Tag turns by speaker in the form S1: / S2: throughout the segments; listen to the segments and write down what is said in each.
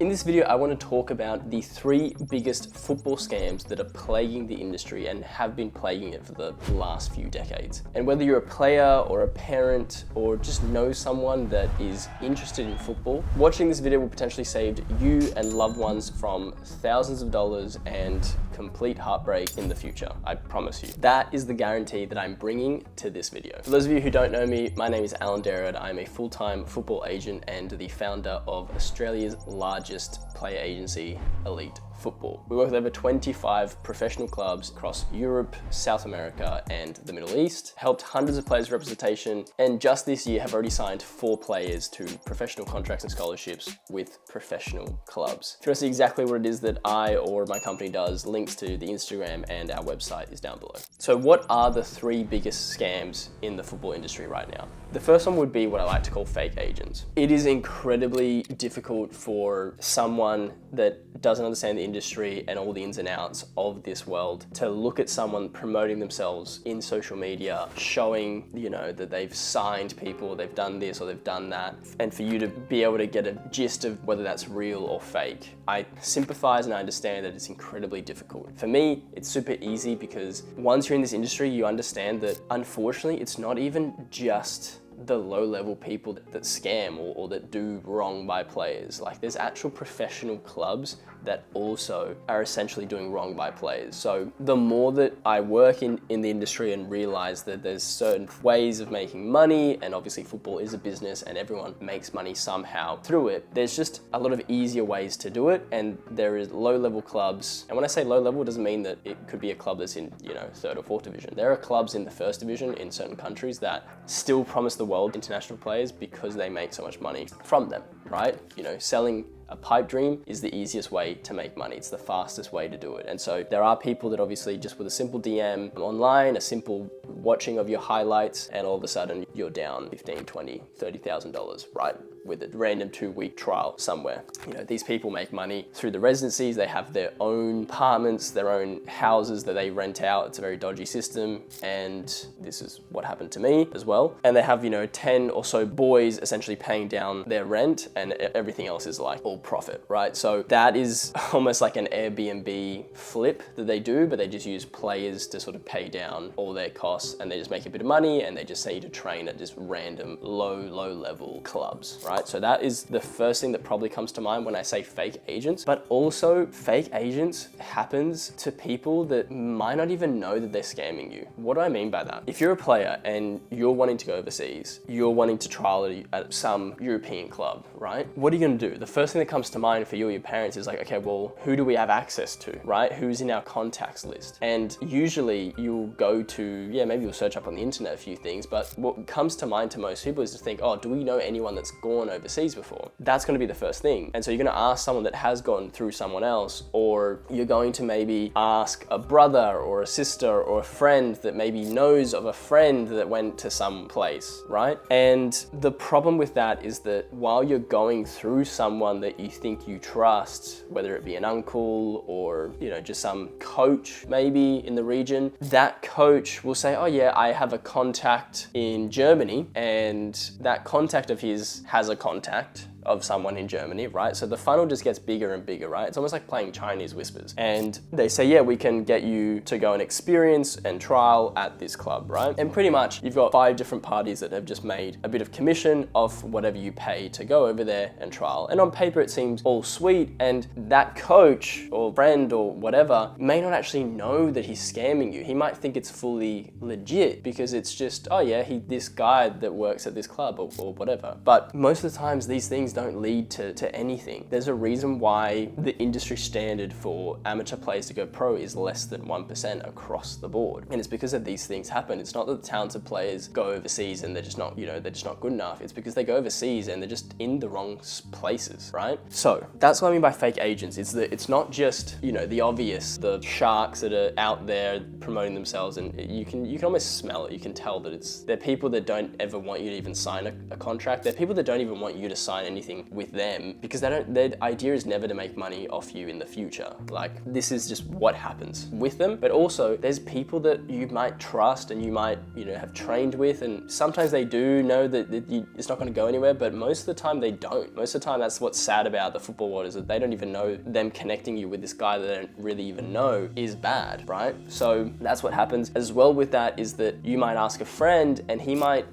S1: In this video, I want to talk about the 3 biggest football scams that are plaguing the industry and have been plaguing it for the last few decades. And whether you're a player or a parent or just know someone that is interested in football, watching this video will potentially save you and loved ones from thousands of dollars and complete heartbreak in the future. I promise you. That is the guarantee that I'm bringing to this video. For those of you who don't know me, my name is Alan Derrod. I'm a full-time football agent and the founder of Australia's largest player agency, Elite Football. We work with over 25 professional clubs across Europe, South America, and the Middle East, helped hundreds of players representation, and just this year have already signed 4 players to professional contracts and scholarships with professional clubs. If you want to see exactly what it is that I or my company does, links to the Instagram and our website is down below. So what are the 3 biggest scams in the football industry right now? The first one would be what I like to call fake agents. It is incredibly difficult for someone that doesn't understand the industry and all the ins and outs of this world to look at someone promoting themselves in social media, showing, that they've signed people, they've done this or they've done that, and for you to be able to get a gist of whether that's real or fake. I sympathize and I understand that it's incredibly difficult. For me, it's super easy because once you're in this industry, you understand that unfortunately, it's not even just the low-level people that scam or that do wrong by players. Like, there's actual professional clubs that also are essentially doing wrong by players. So the more that I work in the industry and realize that there's certain ways of making money, and obviously football is a business and everyone makes money somehow through it, there's just a lot of easier ways to do it, and there is low-level clubs. And when I say low-level, it doesn't mean that it could be a club that's in 3rd or 4th division. There are clubs in the 1st division in certain countries that still promise the world international players because they make so much money from them, right? Selling a pipe dream is the easiest way to make money. It's the fastest way to do it. And so there are people that obviously just with a simple DM online, a simple watching of your highlights, and all of a sudden you're down $15,000, $20,000, $30,000, right? With a random 2-week trial somewhere. These people make money through the residencies. They have their own apartments, their own houses that they rent out. It's a very dodgy system. And this is what happened to me as well. And they have, 10 or so boys essentially paying down their rent, and everything else is like all profit, right? So that is almost like an Airbnb flip that they do, but they just use players to sort of pay down all their costs, and they just make a bit of money, and they just send you to train at just random low level clubs, right? So that is the first thing that probably comes to mind when I say fake agents. But also, fake agents happens to people that might not even know that they're scamming you. What do I mean by that? If you're a player and you're wanting to go overseas, you're wanting to trial at some European club, right? What are you gonna do? The first thing that comes to mind for you or your parents is like, okay, well, who do we have access to, right? Who's in our contacts list? And usually you'll go to, maybe you'll search up on the internet a few things, but what comes to mind to most people is to think, oh, do we know anyone that's gone overseas before? That's going to be the first thing. And so you're going to ask someone that has gone through someone else, or you're going to maybe ask a brother or a sister or a friend that maybe knows of a friend that went to some place, right? And the problem with that is that while you're going through someone that you think you trust, whether it be an uncle or, just some coach maybe in the region, that coach will say, oh yeah, I have a contact in Germany, and that contact of his has a contact of someone in Germany, right? So the funnel just gets bigger and bigger, right? It's almost like playing Chinese whispers. And they say, yeah, we can get you to go and experience and trial at this club, right? And pretty much you've got 5 different parties that have just made a bit of commission off whatever you pay to go over there and trial. And on paper, it seems all sweet. And that coach or friend or whatever may not actually know that he's scamming you. He might think it's fully legit because it's just, oh yeah, this guy that works at this club or whatever. But most of the times these things don't lead to anything. There's a reason why the industry standard for amateur players to go pro is less than 1% across the board. And it's because of these things happen. It's not that the talented players go overseas and they're just not, they're just not good enough. It's because they go overseas and they're just in the wrong places, right? So that's what I mean by fake agents. It's that it's not just, the obvious, the sharks that are out there promoting themselves, and you can almost smell it. You can tell that they're people that don't ever want you to even sign a contract. They're people that don't even want you to sign anything anything with them because their idea is never to make money off you in the future. Like, this is just what happens with them. But also there's people that you might trust and you might, have trained with, and sometimes they do know that it's not going to go anywhere, but most of the time they don't. Most of the time, that's what's sad about the football world, is that they don't even know them connecting you with this guy that they don't really even know is bad, right? So that's what happens. As well with that is that you might ask a friend and he might,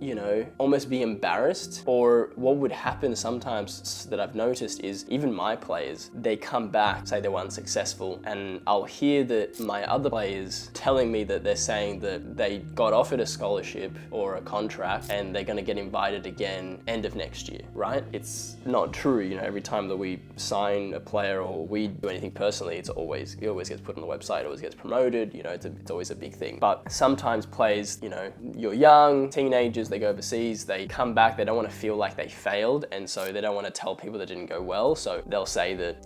S1: almost be embarrassed. Or what would happen sometimes that I've noticed is even my players, they come back, say they were unsuccessful, and I'll hear that my other players telling me that they're saying that they got offered a scholarship or a contract and they're going to get invited again end of next year, right? It's not true. Every time that we sign a player or we do anything personally, it always gets put on the website, it always gets promoted, it's always a big thing. But sometimes players, you're young, teenagers, they go overseas, they come back, they don't want to feel like they failed, and so they don't want to tell people that didn't go well, so they'll say that,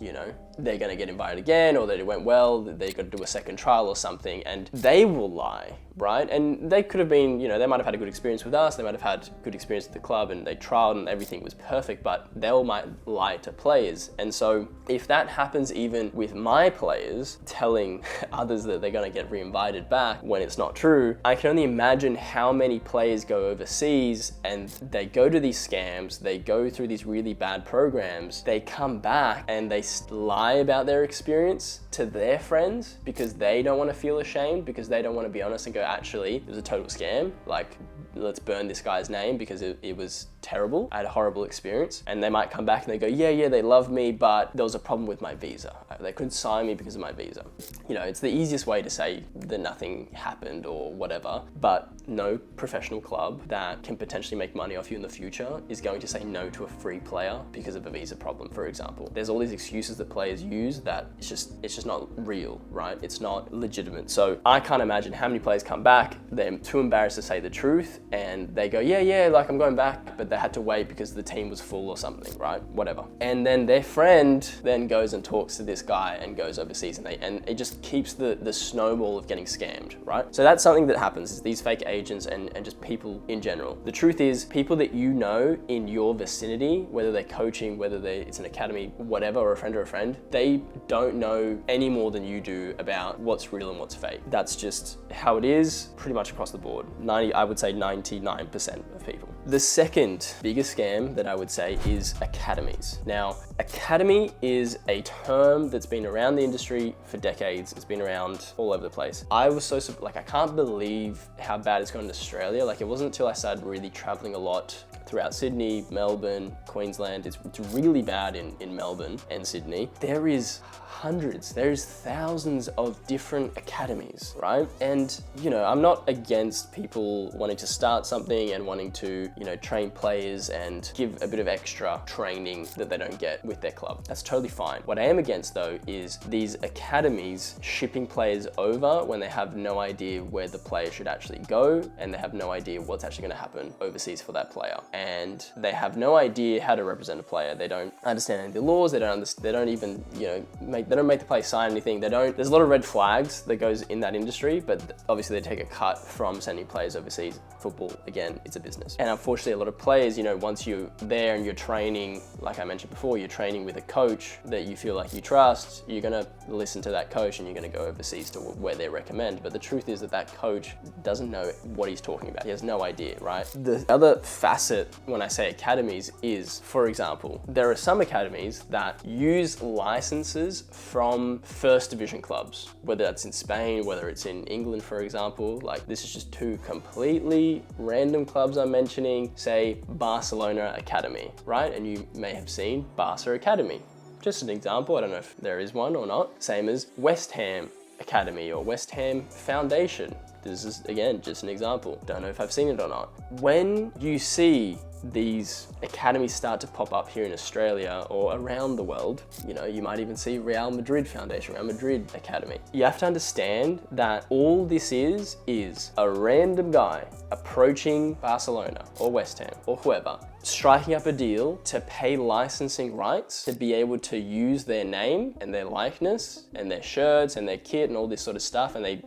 S1: they're going to get invited again, or that it went well, that they got to do a second trial or something, and they will lie, right? And they could have been, they might have had a good experience with us, they might have had good experience at the club, and they trialed and everything was perfect, but they might lie to players. And so if that happens even with my players telling others that they're going to get re-invited back when it's not true, I can only imagine how many players go overseas and they go to these scams, they go through these really bad programs, they come back and they lie about their experience to their friends because they don't want to feel ashamed, because they don't want to be honest and go, actually, it was a total scam. Like, let's burn this guy's name because it was terrible. I had a horrible experience. And they might come back and they go, yeah, they love me, but there was a problem with my visa. They couldn't sign me because of my visa. It's the easiest way to say that nothing happened or whatever, but no professional club that can potentially make money off you in the future is going to say no to a free player because of a visa problem, for example. There's all these excuses that players use that it's just not real, right? It's not legitimate. So I can't imagine how many players come back, they're too embarrassed to say the truth, and they go, yeah, like I'm going back, but they had to wait because the team was full or something, right? Whatever. And then their friend then goes and talks to this guy and goes overseas, and it just keeps the snowball of getting scammed, right? So that's something that happens, is these fake agents and just people in general. The truth is, people that you know in your vicinity, whether they're coaching, whether it's an academy, whatever, or a friend, they don't know any more than you do about what's real and what's fake. That's just how it is pretty much across the board. I would say 99% of people. The second biggest scam that I would say is academies. Now, academy is a term that's been around the industry for decades. It's been around all over the place. I was I can't believe how bad it's gone in Australia. Like, it wasn't until I started really traveling a lot throughout Sydney, Melbourne, Queensland. It's really bad in Melbourne and Sydney. There's thousands of different academies, right? And, I'm not against people wanting to start something and wanting to, train players and give a bit of extra training that they don't get with their club. That's totally fine. What I am against, though, is these academies shipping players over when they have no idea where the player should actually go, and they have no idea what's actually going to happen overseas for that player. And they have no idea how to represent a player. They don't understand any of the laws. They don't even, they don't make the player sign anything. There's a lot of red flags that goes in that industry, but obviously they take a cut from sending players overseas. Football, again, it's a business. And unfortunately, a lot of players, once you're there and you're training, like I mentioned before, you're training with a coach that you feel like you trust, you're gonna listen to that coach and you're gonna go overseas to where they recommend. But the truth is that coach doesn't know what he's talking about. He has no idea, right? The other facet when I say academies is, for example, there are some academies that use licenses from first division clubs, whether that's in Spain, whether it's in England, for example. Like, this is just two completely random clubs I'm mentioning, say Barcelona Academy, right? And you may have seen Barca Academy. Just an example, I don't know if there is one or not. Same as West Ham Academy or West Ham Foundation. This is, again, just an example. Don't know if I've seen it or not. When you see these academies start to pop up here in Australia or around the world, you might even see Real Madrid Foundation, Real Madrid Academy. You have to understand that all this is a random guy approaching Barcelona or West Ham or whoever, striking up a deal to pay licensing rights to be able to use their name and their likeness and their shirts and their kit and all this sort of stuff. And they,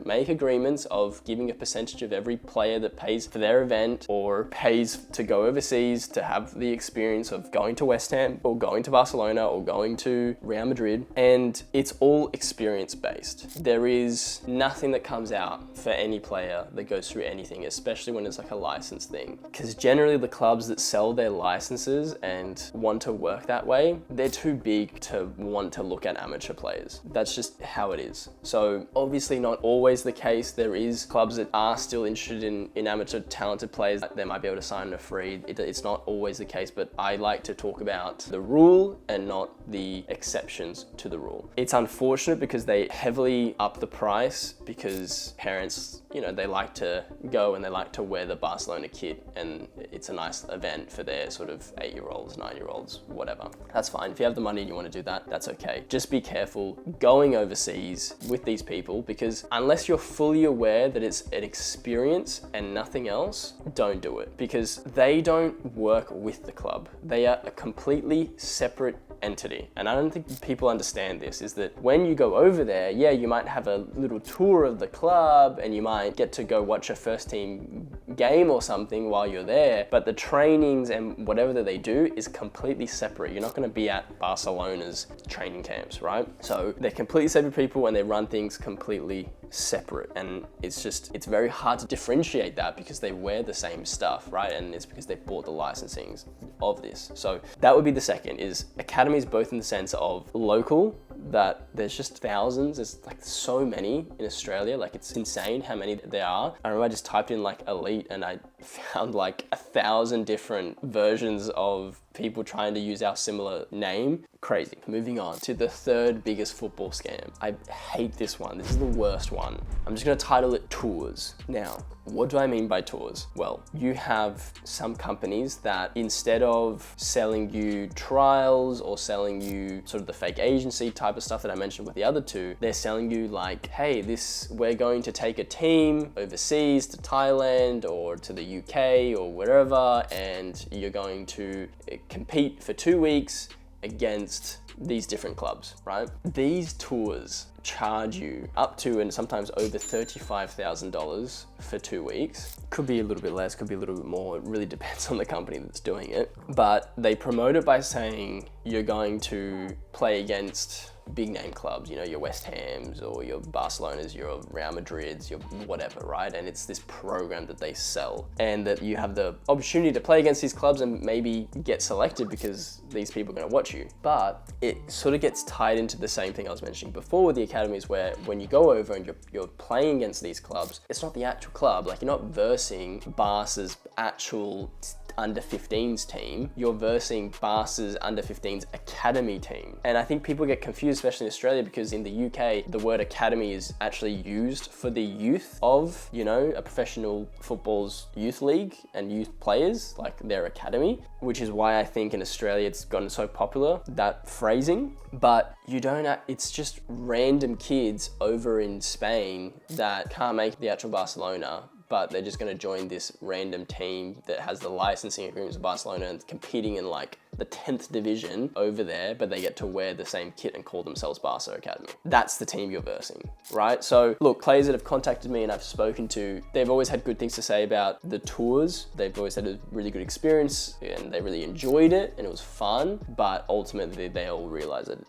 S1: make agreements of giving a percentage of every player that pays for their event or pays to go go overseas to have the experience of going to West Ham or going to Barcelona or going to Real Madrid, and it's all experience based. There is nothing that comes out for any player that goes through anything, especially when it's like a license thing. Because generally the clubs that sell their licenses and want to work that way, they're too big to want to look at amateur players. That's just how it is. So obviously not always the case. There is clubs that are still interested in amateur talented players. They might be able to sign for free. It's not always the case, but I like to talk about the rule and not the exceptions to the rule. It's unfortunate because they heavily up the price because parents, they like to go and they like to wear the Barcelona kit, and it's a nice event for their sort of 8-year-olds, 9-year-olds, whatever. That's fine. If you have the money and you want to do that, that's okay. Just be careful going overseas with these people, because unless you're fully aware that it's an experience and nothing else, don't do it, because they don't work with the club. They are a completely separate entity. And I don't think people understand this, is that when you go over there, yeah, you might have a little tour of the club and you might get to go watch a first team game or something while you're there, but the trainings and whatever that they do is completely separate. You're not going to be at Barcelona's training camps, right? So they're completely separate people and they run things completely separate, and it's very hard to differentiate that because they wear the same stuff, right? And it's because they bought the licensings of this. So that would be the second, is academies, both in the sense of local, that there's just thousands, there's like so many in Australia, like it's insane how many there are. I remember I just typed in like elite and I found like 1,000 different versions of people trying to use our similar name. Crazy. Moving on to the third biggest football scam. I hate this one. This is the worst one. I'm just gonna title it tours. Now, what do I mean by tours? Well, you have some companies that instead of selling you trials or selling you sort of the fake agency type of stuff that I mentioned with the other two, they're selling you like, hey, we're going to take a team overseas to Thailand or to the UK or wherever, and you're going to compete for 2 weeks against these different clubs, right? These tours charge you up to and sometimes over $35,000 for 2 weeks. Could be a little bit less, could be a little bit more. It really depends on the company that's doing it. But they promote it by saying you're going to play against big name clubs, your West Hams or your Barcelonas, your Real Madrids, your whatever, right? And it's this program that they sell, and that you have the opportunity to play against these clubs and maybe get selected because these people are going to watch you. But it sort of gets tied into the same thing I was mentioning before with the academies, where when you go over and you're playing against these clubs, it's not the actual club. Like, you're not versing Barca's actual under 15s team, you're versing Barca's under 15s academy team. And I think people get confused, especially in Australia, because in the UK, the word academy is actually used for the youth of, a professional football's youth league and youth players, like their academy, which is why I think in Australia it's gotten so popular, that phrasing. But it's just random kids over in Spain that can't make the actual Barcelona, but they're just going to join this random team that has the licensing agreements with Barcelona and competing in like the 10th division over there, but they get to wear the same kit and call themselves Barca Academy. That's the team you're versing, right? So look, players that have contacted me and I've spoken to, they've always had good things to say about the tours. They've always had a really good experience and they really enjoyed it and it was fun, but ultimately they all realize that,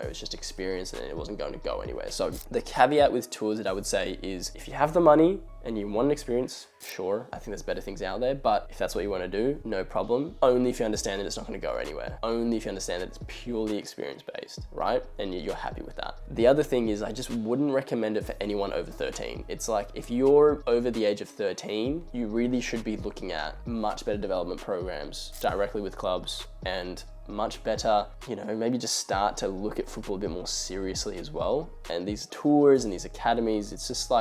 S1: it's just experience and it wasn't going to go anywhere. So the caveat with tours that I would say is, if you have the money and you want an experience, sure, I think there's better things out there, but if that's what you want to do, no problem. Only if you understand that it's not going to go anywhere. Only if you understand that it's purely experience-based, right? And you're happy with that. The other thing is, I just wouldn't recommend it for anyone over 13. It's like, if you're over the age of 13, you really should be looking at much better development programs directly with clubs, and much better, maybe just start to look at football a bit more seriously as well. And these tours and these academies, it's just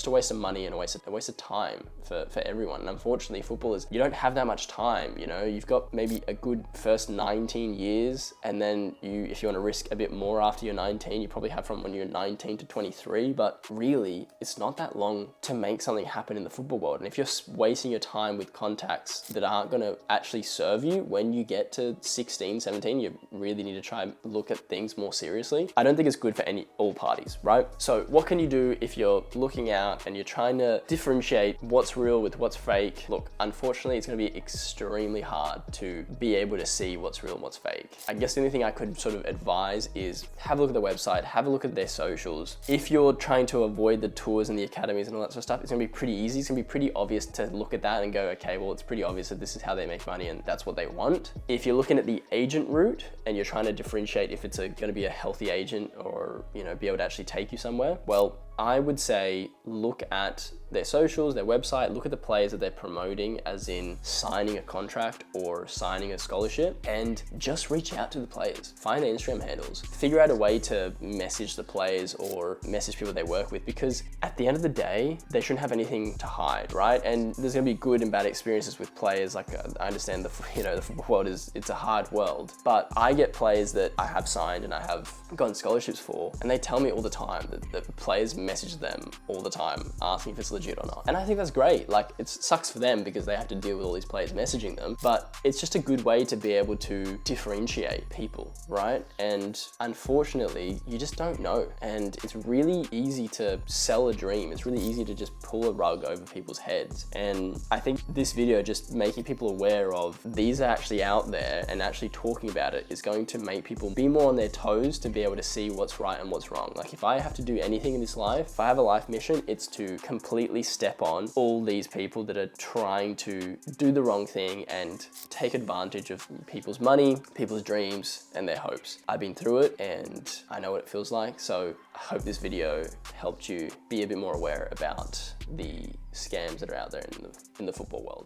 S1: a waste of money and a waste of time for everyone. And unfortunately, footballers, you don't have that much time. You've got maybe a good first 19 years, and then if you want to risk a bit more after you're 19, you probably have from when you're 19 to 23. But really, it's not that long to make something happen in the football world. And if you're wasting your time with contacts that aren't going to actually serve you when you get to 16, 16, 17, you really need to try and look at things more seriously. I don't think it's good for all parties, right? So what can you do if you're looking out and you're trying to differentiate what's real with what's fake? Look, unfortunately, it's gonna be extremely hard to be able to see what's real and what's fake. I guess the only thing I could sort of advise is have a look at the website, have a look at their socials. If you're trying to avoid the tours and the academies and all that sort of stuff, it's gonna be pretty easy. It's gonna be pretty obvious to look at that and go, okay, well, it's pretty obvious that this is how they make money and that's what they want. If you're looking at the agent route and you're trying to differentiate if it's gonna be a healthy agent or, you know, be able to actually take you somewhere, well, I would say look at their socials, their website, look at the players that they're promoting, as in signing a contract or signing a scholarship, and just reach out to the players. Find their Instagram handles. Figure out a way to message the players or message people they work with, because at the end of the day, they shouldn't have anything to hide, right? And there's gonna be good and bad experiences with players. Like, I understand the football world it's a hard world, but I get players that I have signed and I have gotten scholarships for, and they tell me all the time that the players message them all the time asking if it's legit or not. And I think that's great. Like, it sucks for them because they have to deal with all these players messaging them, but it's just a good way to be able to differentiate people, right? And unfortunately, you just don't know. And it's really easy to sell a dream. It's really easy to just pull a rug over people's heads. And I think this video just making people aware of these are actually out there and actually talking about it is going to make people be more on their toes to be able to see what's right and what's wrong. Like, if I have to do anything in this life, if I have a life mission, it's to completely step on all these people that are trying to do the wrong thing and take advantage of people's money, people's dreams, and their hopes. I've been through it and I know what it feels like. So I hope this video helped you be a bit more aware about the scams that are out there in the football world.